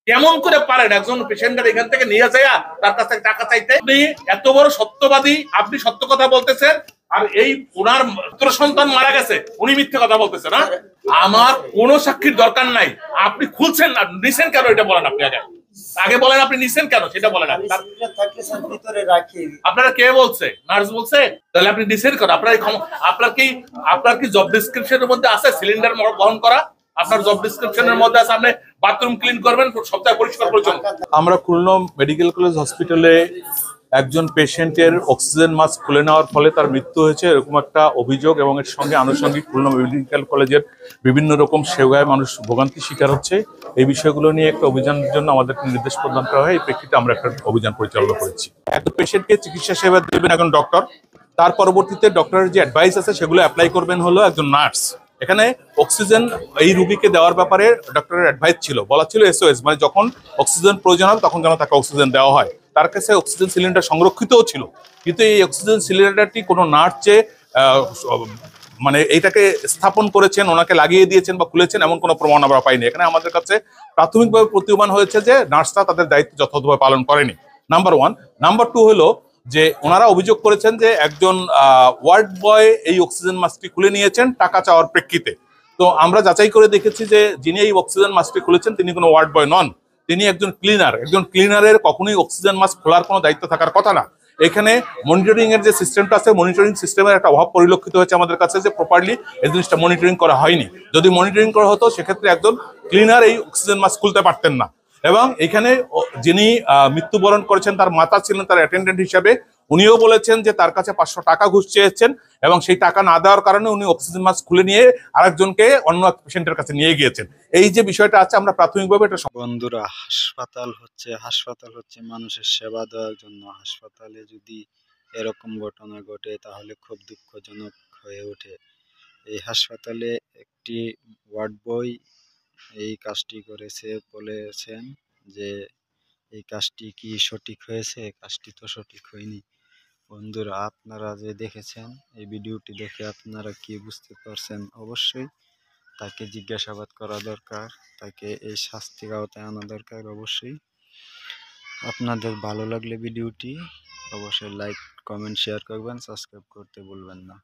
কেমন করে পারেন একজন পেশেন্টের এখান থেকে নিয়ে যায় তার কাছ থেকে টাকা চাইতে? আপনি এত বড় সত্যবাদী, আপনি সত্য কথা বলতেছেন, আর এই ওনার পুত্র সন্তান মারা গেছে, উনি মিথ্যে কথা বলতেছে না? আমার কোনো সাক্ষীর দরকার নাই। আপনি খুলছেন না, নিছেন কেন এটা বলেন। আপনি আগে আগে বলেন আপনি নিছেন কেন সেটা বলেন। আপনারা কে বলছে? নার্স বলছে? তাহলে আপনি নিছেন কেন? আপনার কি জব ডেসক্রিপশনের মধ্যে আছে সিলিন্ডার বহন করা? আপনার জব ডেসক্রিপশনের মধ্যে আছে আপনি বাথরুম ক্লিন করবেন, সপ্তাহে পরিষ্কার পরিচ্ছন্ন। আমরা খুলনা মেডিকেল কলেজ হসপিটালে একজন পেশেন্টের অক্সিজেন মাস্ক খুলে নেওয়ার ফলে তার মৃত্যু হয়েছে এরকম একটা অভিযোগ, এবং এর সঙ্গে আনুষঙ্গিক খুলনা মেডিকেল কলেজের বিভিন্ন রকম সেবায় মানুষ ভোগান্তি শিকার হচ্ছে। এই বিষয়গুলো নিয়ে একটা অভিযানের জন্য আমাদেরকে নির্দেশ প্রদান করা হয়। এই প্রেক্ষিতে আমরা একটা অভিযান পরিচালনা করেছি। একজন পেশেন্টকে চিকিৎসা সেবা দেবেন একজন ডক্টর, তার পরবর্তীতে ডক্টরের যে অ্যাডভাইস আছে সেগুলো অ্যাপ্লাই করবেন হলো একজন নার্স। এখানে অক্সিজেন এই রুগীকে দেওয়ার ব্যাপারে ডক্টরের অ্যাডভাইস ছিল, বলা ছিল এসওএস, মানে যখন অক্সিজেন প্রয়োজন হবে তখন যেন তাকে অক্সিজেন দেওয়া হয়। তার কাছে অক্সিজেন সিলিন্ডার সংরক্ষিতও ছিল, কিন্তু এই অক্সিজেন সিলিন্ডারটি কোনো নার্স যে মানে এইটাকে স্থাপন করেছেন, ওনাকে লাগিয়ে দিয়েছেন বা খুলেছেন এমন কোনো প্রমাণ আমরা পাইনি। এখানে আমাদের কাছে প্রাথমিকভাবে প্রতীয়মান হয়েছে যে নার্সরা তাদের দায়িত্ব যথাযথভাবে পালন করেনি, নাম্বার ওয়ান। নাম্বার টু হলো যে ওনারা অভিযোগ করেছেন যে একজন ওয়ার্ড বয় এই অক্সিজেন মাস্কটি খুলে নিয়েছেন টাকা চাওয়ার প্রেক্ষিতে। তো আমরা যাচাই করে দেখেছি যে যিনি এই অক্সিজেন মাস্কটি খুলেছেন তিনি কোনো ওয়ার্ড বয় নন, তিনি একজন ক্লিনার। একজন ক্লিনারের কখনোই অক্সিজেন মাস্ক খোলার কোনো দায়িত্ব থাকার কথা না। এখানে মনিটরিং এর যে সিস্টেমটা আছে, মনিটরিং সিস্টেমের একটা অভাব পরিলক্ষিত হয়েছে আমাদের কাছে, যে প্রপারলি এই জিনিসটা মনিটরিং করা হয়নি। যদি মনিটরিং করা হতো সেক্ষেত্রে একজন ক্লিনার এই অক্সিজেন মাস্ক খুলতে পারতেন না। এবং এখানে যিনি মৃত্যুবরণ করেছেন তার মাতা ছিলেন তার অ্যাটেন্ডেন্ট হিসাবে, উনিও বলেছেন যে তার কাছে 500 টাকা ঘুষ চেয়েছেন, এবং সেই টাকা না দেওয়ার কারণে উনি অক্সিজেন মাস্ক খুলে নিয়ে আরেকজনকে অন্য এক পেশেন্টের কাছে নিয়ে গিয়েছেন। এই যে বিষয়টা আছে আমরা প্রাথমিকভাবে এটা। বন্ধুরা, হাসপাতাল হচ্ছে মানুষের সেবা দেওয়ার জন্য। হাসপাতালে যদি এরকম ঘটনা ঘটে তাহলে খুব দুঃখজনক হয়ে ওঠে। এই হাসপাতালে একটি ওয়ার্ড বয় এই কাজটি করেছে, বলেছেন যে এই কাজটি কি সঠিক হয়েছে? কাজটি তো সঠিক হয়নি। বন্ধুরা, আপনারা যে দেখেছেন এই ভিডিওটি দেখে আপনারা কি বুঝতে পারছেন? অবশ্যই তাকে জিজ্ঞাসাবাদ করা দরকার, তাকে এই শাস্তির আওতায় আনা দরকার। অবশ্যই আপনাদের ভালো লাগলে ভিডিওটি অবশ্যই লাইক, কমেন্ট, শেয়ার করবেন, সাবস্ক্রাইব করতে ভুলবেন না।